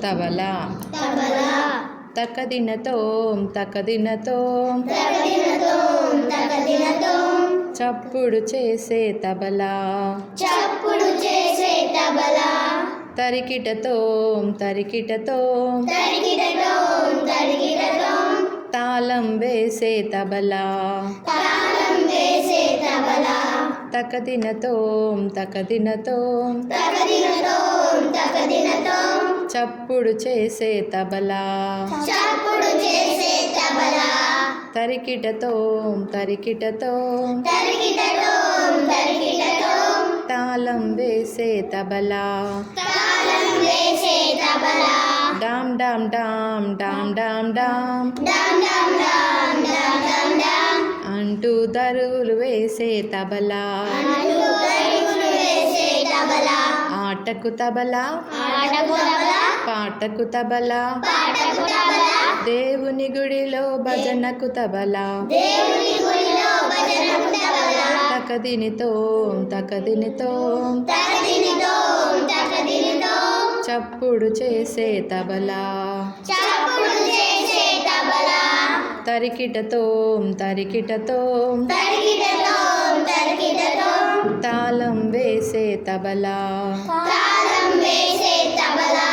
తబలా తబలా తకదినతోం తకదినతోం తకదినతోం తకదినతోం చప్పుడు చేసే తబలా చప్పుడు చేసే తబలా తరికిటతోం తరికిటతోం తరికిటతోం తరికిటతోం తాళం వేసే తబలా తాళం వేసే తబలా తకదినతోం తకదినతోం తకదినతోం తకదినతోం చప్పుడు చేసే తబలా చప్పుడు చేసే తబలా తరికిటతోం తరికిటతోం తరికిటతోం తరికిటతోం తాళం వేసే తబలా తాళం వేసే తబలా డామ్ డామ్ డామ్ డామ్ డామ్ డామ్ డామ్ డామ్ డామ్ డామ్ డామ్ డామ్ అంటూ దరువులు వేసే తబలా అంటూ దరువులు వేసే తబలా ఆటకు తబలా ఆటకు తబలా పాటకు తబలా పాటకు తబలా దేవుని గుడిలో భజనకు తబలా దేవుని గుడిలో భజనకు తబలా తకదినితోం తకదినితోం తకదినతోం తకదినతోం చప్పుడు చేసే తబలా చప్పుడు చేసే తబలా తరికిటతోం తరికిటతోం తరికిటతోం తరికిటతోం తాళం వేసే తబలా తాళం వేసే తబలా